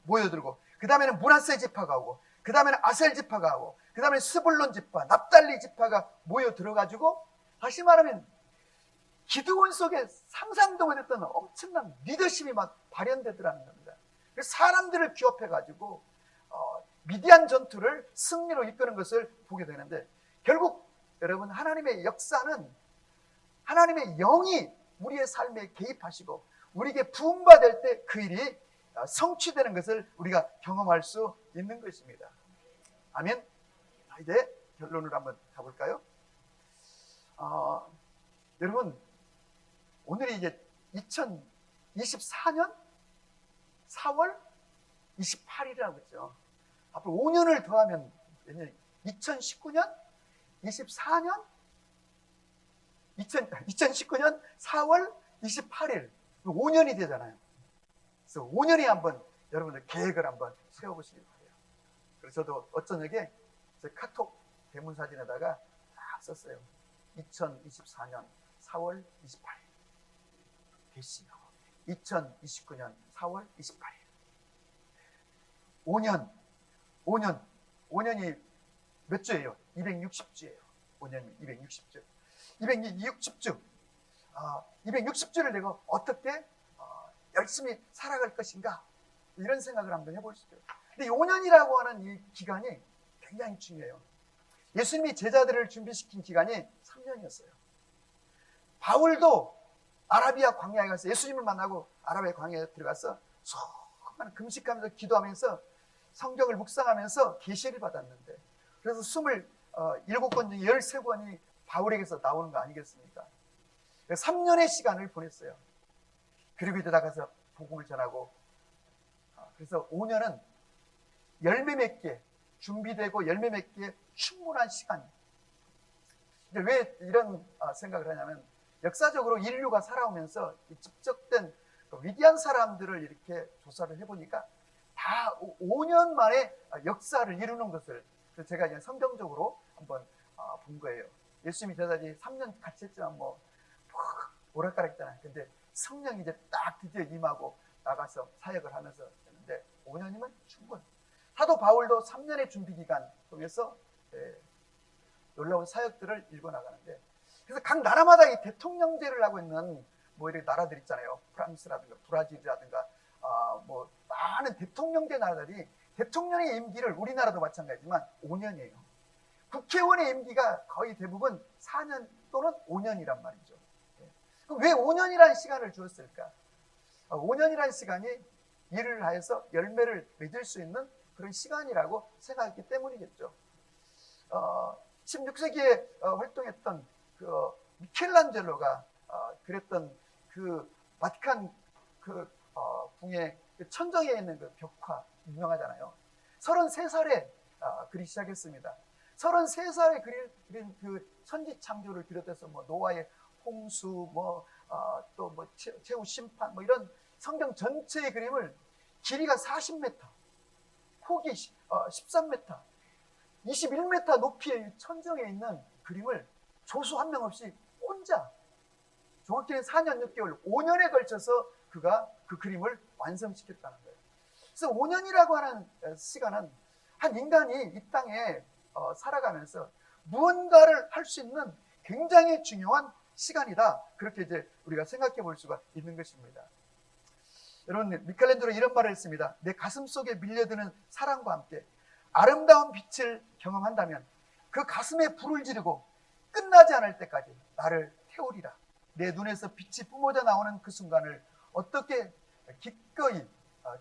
모여들고, 그 다음에는 므낫세 지파가 오고, 그 다음에는 아셀 지파가 오고, 그 다음에 스불론 지파, 납달리 지파가 모여 들어가지고, 다시 말하면 기드온 속에 상상도 못했던 엄청난 리더십이 막 발현되더라는 겁니다. 그래서 사람들을 규합해가지고 미디안 전투를 승리로 이끄는 것을 보게 되는데, 결국 여러분, 하나님의 역사는 하나님의 영이 우리의 삶에 개입하시고 우리에게 부음받을 때 그 일이 성취되는 것을 우리가 경험할 수 있는 것입니다. 아멘. 이제 결론을 한번 가볼까요? 여러분, 오늘이 이제 2024년 4월 28일이라고 했죠. 앞으로 5년을 더하면 2019년 24년 2019년 4월 28일 5년이 되잖아요. 그래서 5년에 한번 여러분들 계획을 한번 세워보시기 바래요. 그래서 저도 어쩌녁에 제 카톡 대문 사진에다가 딱 썼어요. 2024년 4월 28일 개시요. 2029년 4월 28일 5년이 몇 주예요? 260주예요. 5년이 260주. 260주. 260주를 내가 어떻게 열심히 살아갈 것인가, 이런 생각을 한번 해보시죠. 근데 5년이라고 하는 이 기간이 굉장히 중요해요. 예수님이 제자들을 준비시킨 기간이 3년이었어요. 바울도 아라비아 광야에 가서 예수님을 만나고 아라비아 광야에 들어가서 수많은 금식하면서 기도하면서 성경을 묵상하면서 계시를 받았는데, 그래서 27권 중에 13권이 바울에게서 나오는 거 아니겠습니까? 3년의 시간을 보냈어요. 그리고 이제 나가서 복음을 전하고, 그래서 5년은 열매 맺기에 준비되고 열매 맺기에 충분한 시간. 왜 이런 생각을 하냐면, 역사적으로 인류가 살아오면서 집적된 위대한 사람들을 이렇게 조사를 해보니까 다 5년 만에 역사를 이루는 것을 제가 이제 성경적으로 한번 본 거예요. 예수님이 제자들이 3년 같이 했지만 오락가락했잖아요. 근데 성령이 이제 딱 드디어 임하고 나가서 사역을 하면서 했는데 5년이면 충분. 사도 바울도 3년의 준비 기간 통해서 놀라운 사역들을 일궈 나가는데, 그래서 각 나라마다 이 대통령제를 하고 있는 이런 나라들 있잖아요. 프랑스라든가 브라질이라든가 많은 대통령제 나라들이 대통령의 임기를, 우리나라도 마찬가지지만 5년이에요. 국회의원의 임기가 거의 대부분 4년 또는 5년이란 말이죠. 그럼 왜 5년이라는 시간을 주었을까? 5년이라는 시간이 일을 하여서 열매를 맺을 수 있는 그런 시간이라고 생각했기 때문이겠죠. 16세기에 활동했던 그 미켈란젤로가 그랬던 그 바티칸 궁의 천정에 있는 그 벽화 유명하잖아요. 33살에 그리기 시작했습니다. 33살에 그린 그 천지 창조를 비롯해서 노아의 홍수, 최후 심판, 이런 성경 전체의 그림을 길이가 40m, 폭이 13m, 21m 높이의 천정에 있는 그림을 조수 한 명 없이 혼자, 정확히는 4년 6개월, 5년에 걸쳐서 그가 그 그림을 완성시켰다는 거예요. 그래서 5년이라고 하는 시간은 한 인간이 이 땅에 살아가면서 무언가를 할 수 있는 굉장히 중요한 시간이다. 그렇게 이제 우리가 생각해 볼 수가 있는 것입니다. 여러분, 미켈란젤로 이런 말을 했습니다. 내 가슴 속에 밀려드는 사랑과 함께 아름다운 빛을 경험한다면 그 가슴에 불을 지르고 끝나지 않을 때까지 나를 태우리라. 내 눈에서 빛이 뿜어져 나오는 그 순간을 어떻게 기꺼이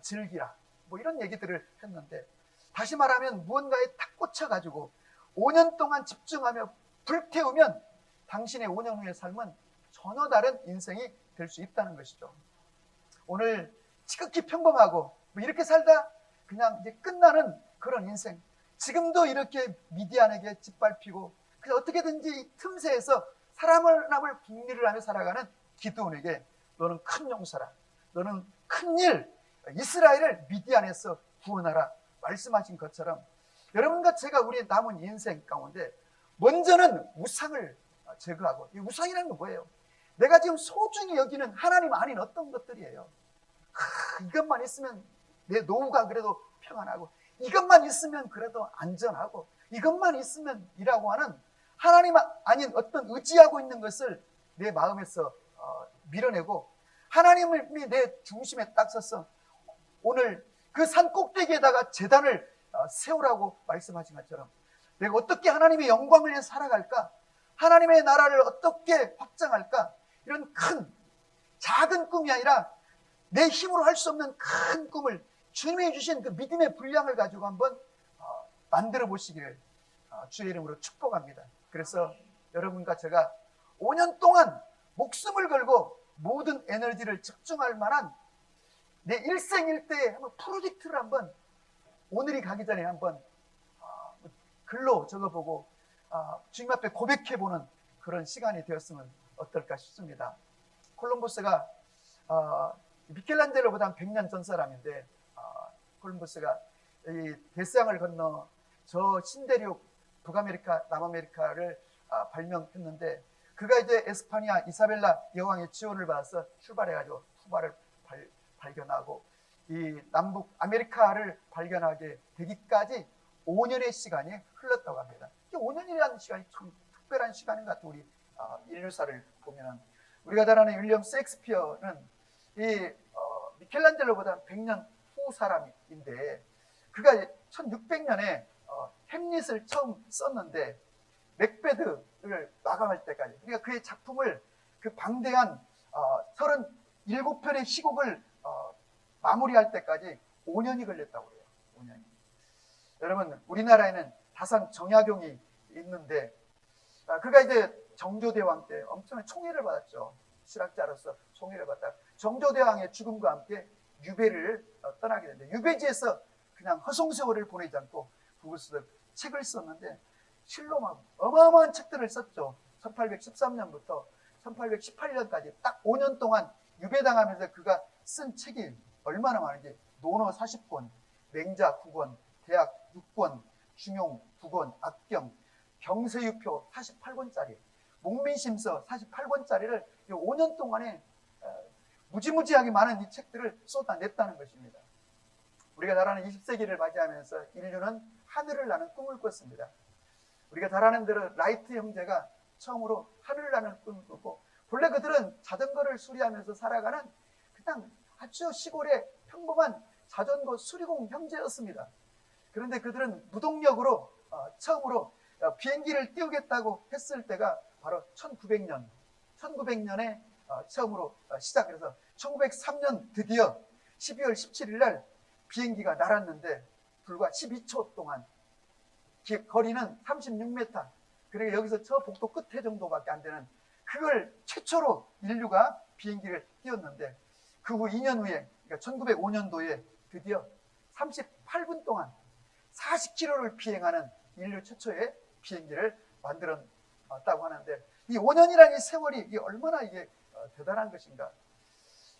즐기라. 이런 얘기들을 했는데, 다시 말하면 무언가에 탁 꽂혀가지고 5년 동안 집중하며 불태우면 당신의 5년 후의 삶은 전혀 다른 인생이 될 수 있다는 것이죠. 오늘 지극히 평범하고 이렇게 살다 그냥 이제 끝나는 그런 인생, 지금도 이렇게 미디안에게 짓밟히고 그냥 어떻게든지 이 틈새에서 사람을 북리를 하며 살아가는 기드온에게 너는 큰 용사라, 너는 큰일, 이스라엘을 미디안에서 구원하라 말씀하신 것처럼, 여러분과 제가 우리의 남은 인생 가운데 먼저는 우상을 제거하고, 이 우상이라는 건 뭐예요? 내가 지금 소중히 여기는 하나님 아닌 어떤 것들이에요. 이것만 있으면 내 노후가 그래도 평안하고, 이것만 있으면 그래도 안전하고, 이것만 있으면 이라고 하는 하나님 아닌 어떤 의지하고 있는 것을 내 마음에서 밀어내고, 하나님이 내 중심에 딱 서서 오늘 그 산 꼭대기에다가 제단을 세우라고 말씀하신 것처럼, 내가 어떻게 하나님의 영광을 위해 살아갈까? 하나님의 나라를 어떻게 확장할까? 이런 큰 작은 꿈이 아니라 내 힘으로 할 수 없는 큰 꿈을 주님이 주신 그 믿음의 분량을 가지고 한번 만들어 보시기를 주의 이름으로 축복합니다. 그래서 여러분과 제가 5년 동안 목숨을 걸고 모든 에너지를 집중할 만한 내 일생일대의 한번 프로젝트를 한번 오늘이 가기 전에 한번 글로 적어보고 주님 앞에 고백해보는 그런 시간이 되었으면 어떨까 싶습니다. 콜럼버스가 미켈란젤로보다 100년 전 사람인데, 콜럼버스가 이 대서양을 건너 저 신대륙 북아메리카, 남아메리카를 발명했는데, 그가 이제 에스파니아 이사벨라 여왕의 지원을 받아서 출발해가지고 쿠바를 발견하고 이 남북 아메리카를 발견하게 되기까지 5년의 시간이 흘렀다고 합니다. 5년이라는 시간이 참 특별한 시간인 것 같아요. 우리 인류사를 보면 우리가 잘 아는 윌리엄 셰익스피어는 이 미켈란젤로보다 100년 후 사람인데, 그가 1600년에 햄릿을 처음 썼는데 맥베드를 마감할 때까지, 그러니까 그의 작품을 그 방대한 37편의 시곡을 마무리할 때까지 5년이 걸렸다고 해요. 5년이. 여러분, 우리나라에는 다산 정약용이 있는데, 그가 이제 정조대왕 때 엄청난 총애를 받았죠. 실학자로서 총애를 받다 정조대왕의 죽음과 함께 유배를 떠나게 되는데, 유배지에서 그냥 허송세월을 보내지 않고 부부스들 책을 썼는데, 실로 막 어마어마한 책들을 썼죠. 1813년부터 1818년까지 딱 5년 동안 유배당하면서 그가 쓴 책이 얼마나 많은지, 논어 40권, 맹자 9권, 대학 6권, 중용 2권, 악경, 경세유표 48권짜리, 목민심서 48권짜리를 5년 동안에 무지무지하게 많은 이 책들을 쏟아냈다는 것입니다. 우리가 잘 아는 20세기를 맞이하면서 인류는 하늘을 나는 꿈을 꿨습니다. 우리가 잘 아는 대로 라이트 형제가 처음으로 하늘을 나는 꿈을 꿨고, 본래 그들은 자전거를 수리하면서 살아가는 그냥 아주 시골의 평범한 자전거 수리공 형제였습니다. 그런데 그들은 무동력으로 처음으로 비행기를 띄우겠다고 했을 때가 바로 1900년에 처음으로 시작해서 1903년 드디어 12월 17일 날 비행기가 날았는데, 불과 12초 동안 거리는 36m, 그러니까 여기서 저 복도 끝에 정도밖에 안 되는, 그걸 최초로 인류가 비행기를 띄웠는데, 그 후 2년 후에, 그러니까 1905년도에 드디어 38분 동안 40km를 비행하는 인류 최초의 비행기를 만들었다고 하는데, 이 5년이라는 이 세월이 이게 얼마나 이게 대단한 것인가.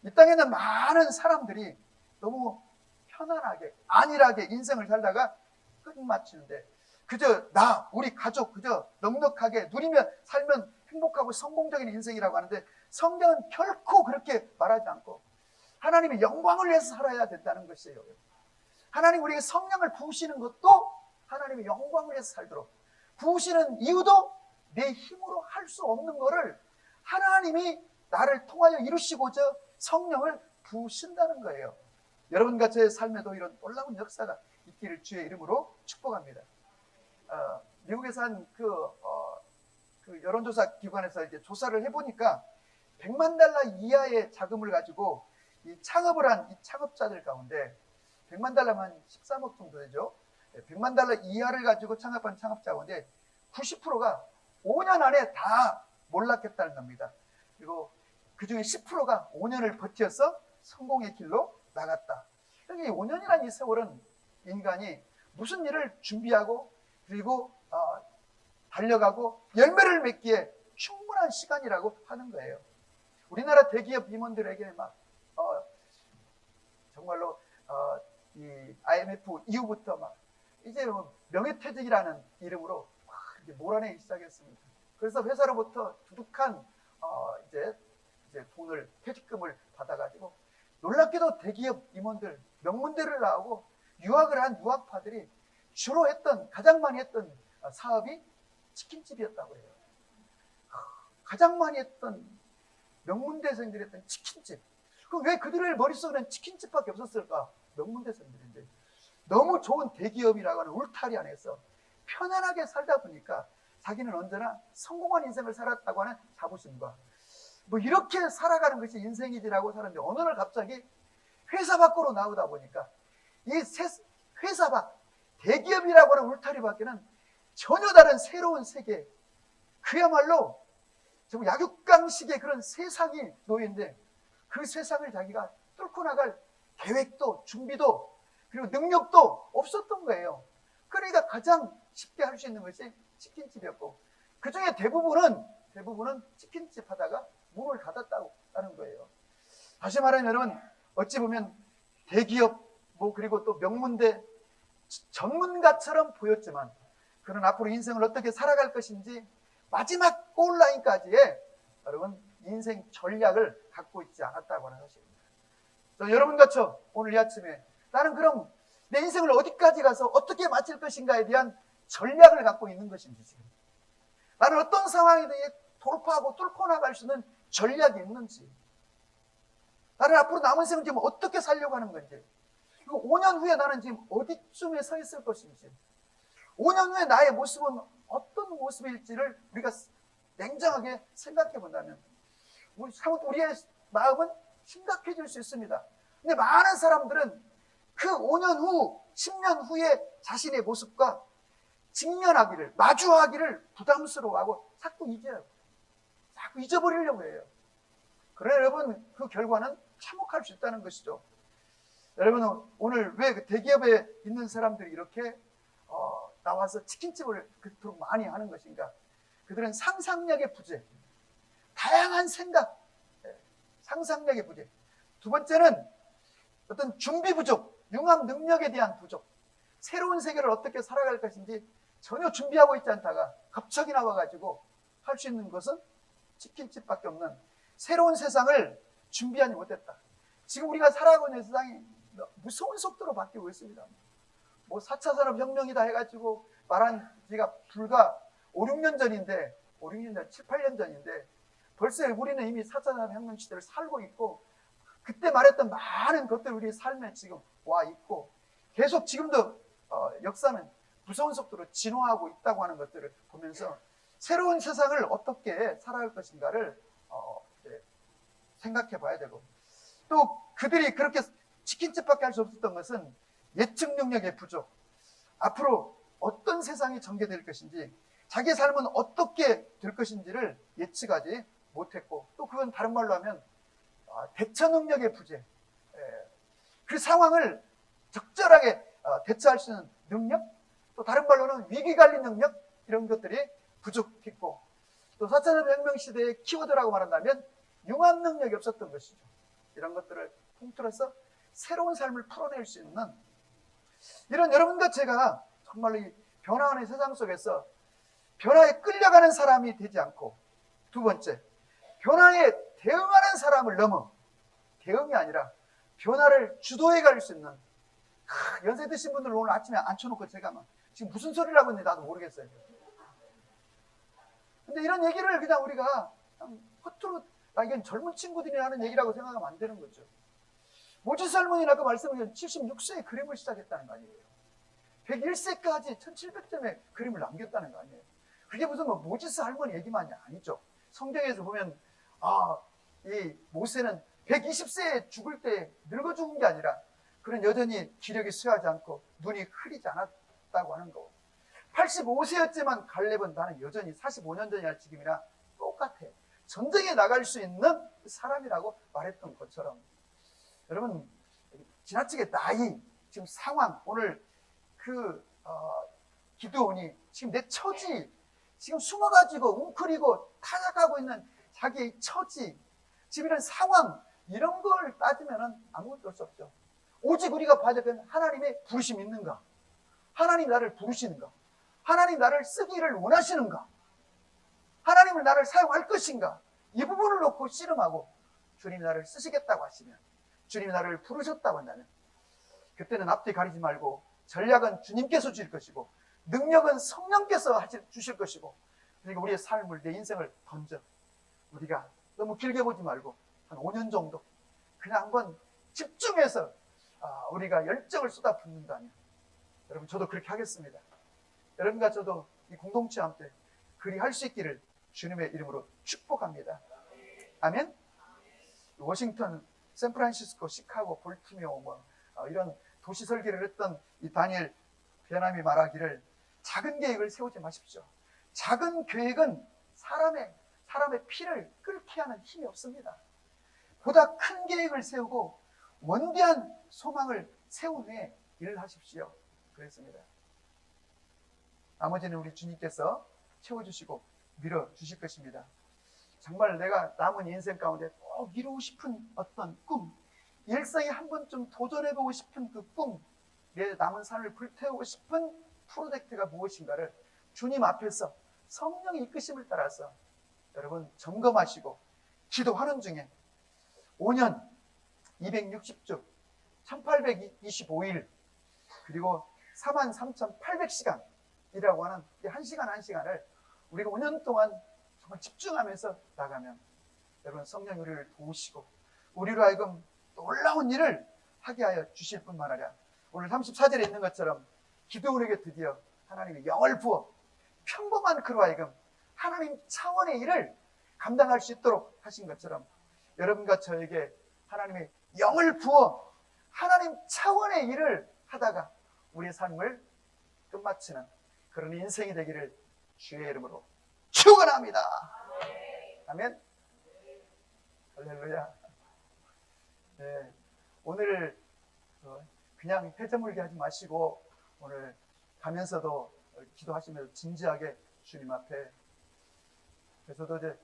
이 땅에는 많은 사람들이 너무 편안하게 안일하게 인생을 살다가 끝마치는데, 그저 우리 가족 그저 넉넉하게 누리며 살면 행복하고 성공적인 인생이라고 하는데, 성경은 결코 그렇게 말하지 않고 하나님의 영광을 위해서 살아야 된다는 것이에요. 하나님 우리에게 성령을 부으시는 것도 하나님의 영광을 위해서 살도록 부으시는 이유도 내 힘으로 할 수 없는 거를 하나님이 나를 통하여 이루시고자 성령을 부으신다는 거예요. 여러분과 제 삶에도 이런 놀라운 역사가 있기를 주의 이름으로 축복합니다. 미국에서 한 그 여론조사 기관에서 이제 조사를 해보니까 100만 달러 이하의 자금을 가지고 이 창업을 한 이 창업자들 가운데, 100만 달러면 13억 정도 되죠. 100만 달러 이하를 가지고 창업한 창업자 가운데 90%가 5년 안에 다 몰락했다는 겁니다. 그리고 그 중에 10%가 5년을 버텨서 성공의 길로 나갔다. 그러니까 5년이라는 이 세월은 인간이 무슨 일을 준비하고 그리고 달려가고 열매를 맺기에 충분한 시간이라고 하는 거예요. 우리나라 대기업 임원들에게 정말로 이 IMF 이후부터 이제 명예퇴직이라는 이름으로 막 이렇게 몰아내기 시작했습니다. 그래서 회사로부터 두둑한 이제 돈을 퇴직금을 받아가지고 놀랍게도 대기업 임원들 명문대를 나오고 유학을 한 유학파들이 주로 가장 많이 했던 사업이 치킨집이었다고 해요. 가장 많이 했던 명문대생들이 했던 치킨집. 그럼 왜 그들의 머릿속에는 치킨집밖에 없었을까? 명문대생들인데 너무 좋은 대기업이라고 하는 울타리 안에서 편안하게 살다 보니까 자기는 언제나 성공한 인생을 살았다고 하는 자부심과 뭐 이렇게 살아가는 것이 인생이지라고 살았는데 어느 날 갑자기 회사 밖으로 나오다 보니까 이 회사 밖 대기업이라고 하는 울타리 밖에는 전혀 다른 새로운 세계, 그야말로 정말 약육강식의 그런 세상이 놓여있는데 그 세상을 자기가 뚫고 나갈 계획도 준비도 그리고 능력도 없었던 거예요. 그러니까 가장 쉽게 할 수 있는 것이 치킨집이었고 그 중에 대부분은 치킨집 하다가 문을 닫았다고 하는 거예요. 다시 말하면 여러분 어찌 보면 대기업 그리고 또 명문대 전문가처럼 보였지만 그는 앞으로 인생을 어떻게 살아갈 것인지 마지막 골라인까지의 여러분 인생 전략을 갖고 있지 않았다고 하는 것입니다. 여러분같이 오늘 이 아침에 나는 그럼 내 인생을 어디까지 가서 어떻게 마칠 것인가에 대한 전략을 갖고 있는 것인지, 지금 나는 어떤 상황에 대해 돌파하고 뚫고 나갈 수 있는 전략이 있는지, 나는 앞으로 남은 생을 지금 어떻게 살려고 하는 건지, 그리고 5년 후에 나는 지금 어디쯤에 서 있을 것인지, 5년 후에 나의 모습은 어떤 모습일지를 우리가 냉정하게 생각해 본다면 우리의 마음은 심각해질 수 있습니다. 근데 많은 사람들은 그 5년 후, 10년 후에 자신의 모습과 직면하기를, 마주하기를 부담스러워하고 자꾸 잊어버리려고 해요. 그러나 여러분, 그 결과는 참혹할 수 있다는 것이죠. 여러분, 오늘 왜 그 대기업에 있는 사람들이 이렇게 나와서 치킨집을 그토록 많이 하는 것인가? 그들은 상상력의 부재, 다양한 생각, 상상력의 부재. 두 번째는 어떤 준비 부족, 융합 능력에 대한 부족. 새로운 세계를 어떻게 살아갈 것인지 전혀 준비하고 있지 않다가 갑자기 나와가지고 할 수 있는 것은 치킨집밖에 없는 새로운 세상을 준비하지 못했다. 지금 우리가 살아가고 있는 세상이 무서운 속도로 바뀌고 있습니다. 4차 산업혁명이다 해가지고 말한 지가 불과 5, 6년 전인데, 7, 8년 전인데 벌써 우리는 이미 4차 산업혁명 시대를 살고 있고 그때 말했던 많은 것들 우리의 삶에 지금 와 있고 계속 지금도 역사는 무서운 속도로 진화하고 있다고 하는 것들을 보면서 새로운 세상을 어떻게 살아갈 것인가를 생각해 봐야 되고, 또 그들이 그렇게 치킨집밖에 할 수 없었던 것은 예측 능력의 부족, 앞으로 어떤 세상이 전개될 것인지, 자기의 삶은 어떻게 될 것인지를 예측하지 못했고, 또 그건 다른 말로 하면 대처 능력의 부재, 그 상황을 적절하게 대처할 수 있는 능력, 또 다른 말로는 위기관리 능력, 이런 것들이 부족했고, 또 4차 산업혁명 시대의 키워드라고 말한다면 융합 능력이 없었던 것이죠. 이런 것들을 통틀어서 새로운 삶을 풀어낼 수 있는, 이런 여러분과 제가 정말로 이 변화하는 세상 속에서 변화에 끌려가는 사람이 되지 않고, 두 번째, 변화에 대응하는 사람을 넘어 대응이 아니라 변화를 주도해 갈 수 있는, 연세 드신 분들 오늘 아침에 앉혀놓고 제가 지금 무슨 소리를 하고 있는지 나도 모르겠어요. 근데 이런 얘기를 그냥 우리가 허투루 이건 젊은 친구들이 하는 얘기라고 생각하면 안 되는 거죠. 모지스 할머니는 아까 말씀드린 76세에 그림을 시작했다는 거 아니에요. 101세까지 1700점의 그림을 남겼다는 거 아니에요. 그게 무슨 모지스 할머니 얘기만이 아니죠. 성경에서 보면 이 모세는 120세에 죽을 때 늙어 죽은 게 아니라 그는 여전히 기력이 쇠하지 않고 눈이 흐리지 않았다고 하는 거. 85세였지만 갈렙은 나는 여전히 45년 전이나 지금이나 똑같아. 전쟁에 나갈 수 있는 사람이라고 말했던 것처럼, 여러분 지나치게 나이, 지금 상황, 오늘 기드온이 지금 내 처지, 지금 숨어가지고 웅크리고 타락하고 있는 자기의 처지, 지금 이런 상황, 이런 걸 따지면 아무것도 할 수 없죠. 오직 우리가 봐야 될 건 하나님의 부르심이 있는가, 하나님 나를 부르시는가, 하나님 나를 쓰기를 원하시는가, 하나님을 나를 사용할 것인가? 이 부분을 놓고 씨름하고 주님이 나를 쓰시겠다고 하시면, 주님이 나를 부르셨다고 한다면, 그때는 앞뒤 가리지 말고 전략은 주님께서 주실 것이고 능력은 성령께서 주실 것이고, 그러니까 우리의 삶을, 내 인생을 던져. 우리가 너무 길게 보지 말고 한 5년 정도 그냥 한번 집중해서 우리가 열정을 쏟아붓는다면, 여러분 저도 그렇게 하겠습니다. 여러분과 저도 이 공동체와 함께 그리 할 수 있기를 주님의 이름으로 축복합니다. 아멘. 워싱턴, 샌프란시스코, 시카고, 볼티모어 이런 도시 설계를 했던 이 다니엘 베나미 말하기를, 작은 계획을 세우지 마십시오. 작은 계획은 사람의 피를 끓게 하는 힘이 없습니다. 보다 큰 계획을 세우고 원대한 소망을 세운 후에 일을 하십시오. 그랬습니다. 나머지는 우리 주님께서 채워주시고 밀어주실 것입니다. 정말 내가 남은 인생 가운데 꼭 이루고 싶은 어떤 꿈, 일생에 한 번쯤 도전해보고 싶은 그 꿈, 내 남은 삶을 불태우고 싶은 프로젝트가 무엇인가를 주님 앞에서 성령의 이끄심을 따라서 여러분 점검하시고 기도하는 중에 5년 260주 1825일 그리고 43,800시간이라고 하는 이 한 시간 한 시간을 우리가 5년 동안 정말 집중하면서 나가면, 여러분 성령이 우리를 도우시고 우리로 하여금 놀라운 일을 하게 하여 주실 뿐만 아니라, 오늘 34절에 있는 것처럼 기도원에게 드디어 하나님이 영을 부어 평범한 그로 하여금 하나님 차원의 일을 감당할 수 있도록 하신 것처럼, 여러분과 저에게 하나님의 영을 부어 하나님 차원의 일을 하다가 우리의 삶을 끝마치는 그런 인생이 되기를 주의 이름으로 축원합니다. 아멘. 할렐루야. 네, 오늘 그냥 회전물기 하지 마시고 오늘 가면서도 기도하시면서 진지하게 주님 앞에, 그래서도 이제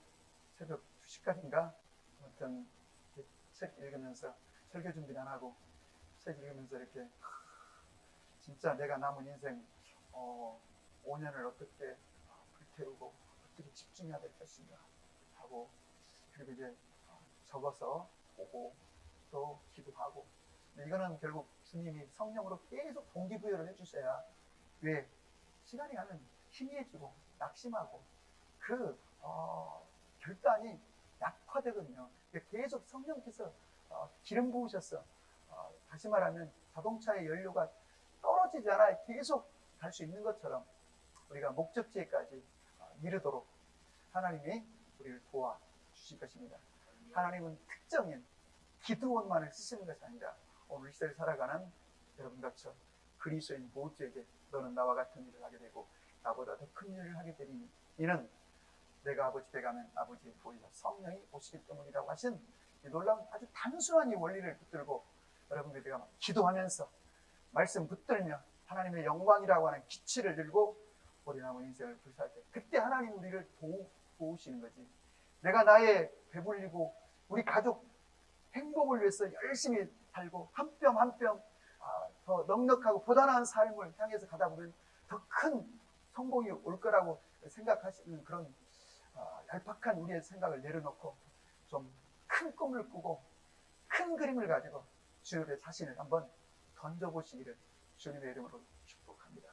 새벽 2시까지인가 아무튼 책 읽으면서 설교 준비는 안 하고 책 읽으면서 이렇게 진짜 내가 남은 인생 5년을 어떻게 불태우고 어떻게 집중해야 될 것인가 하고, 그리고 이제 적어서 보고 또 기도하고. 이거는 결국 주님이 성령으로 계속 동기부여를 해주셔야, 왜 시간이 가면 희미해지고 낙심하고 그 결단이 약화되거든요. 계속 성령께서 기름 부으셔서 다시 말하면 자동차의 연료가 떨어지지 않아 계속 갈 수 있는 것처럼 우리가 목적지에까지 이르도록 하나님이 우리를 도와주실 것입니다. 하나님은 특정인 기도원만을 쓰시는 것이 아니라 오늘 이 시대를 살아가는 여러분과 저 그리스도인 모두에게 너는 나와 같은 일을 하게 되고 나보다 더 큰 일을 하게 되리니 이는 내가 아버지 댁에 가면 아버지의 보이사 성령이 오시기 때문이라고 하신 이 놀라운 아주 단순한 이 원리를 붙들고 여러분들과 기도하면서 말씀 붙들며 하나님의 영광이라고 하는 기치를 들고 우리 남은 인생을 불살 때, 그때 하나님 우리를 도우시는 거지. 내가 나의 배불리고 우리 가족 행복을 위해서 열심히 살고 한 뼘 한 뼘 더 넉넉하고 보다 나은 삶을 향해서 가다 보면 더 큰 성공이 올 거라고 생각하시는 그런 얄팍한 우리의 생각을 내려놓고 좀 큰 꿈을 꾸고 큰 그림을 가지고 주님의 자신을 한번 던져보시기를 주님의 이름으로 축복합니다.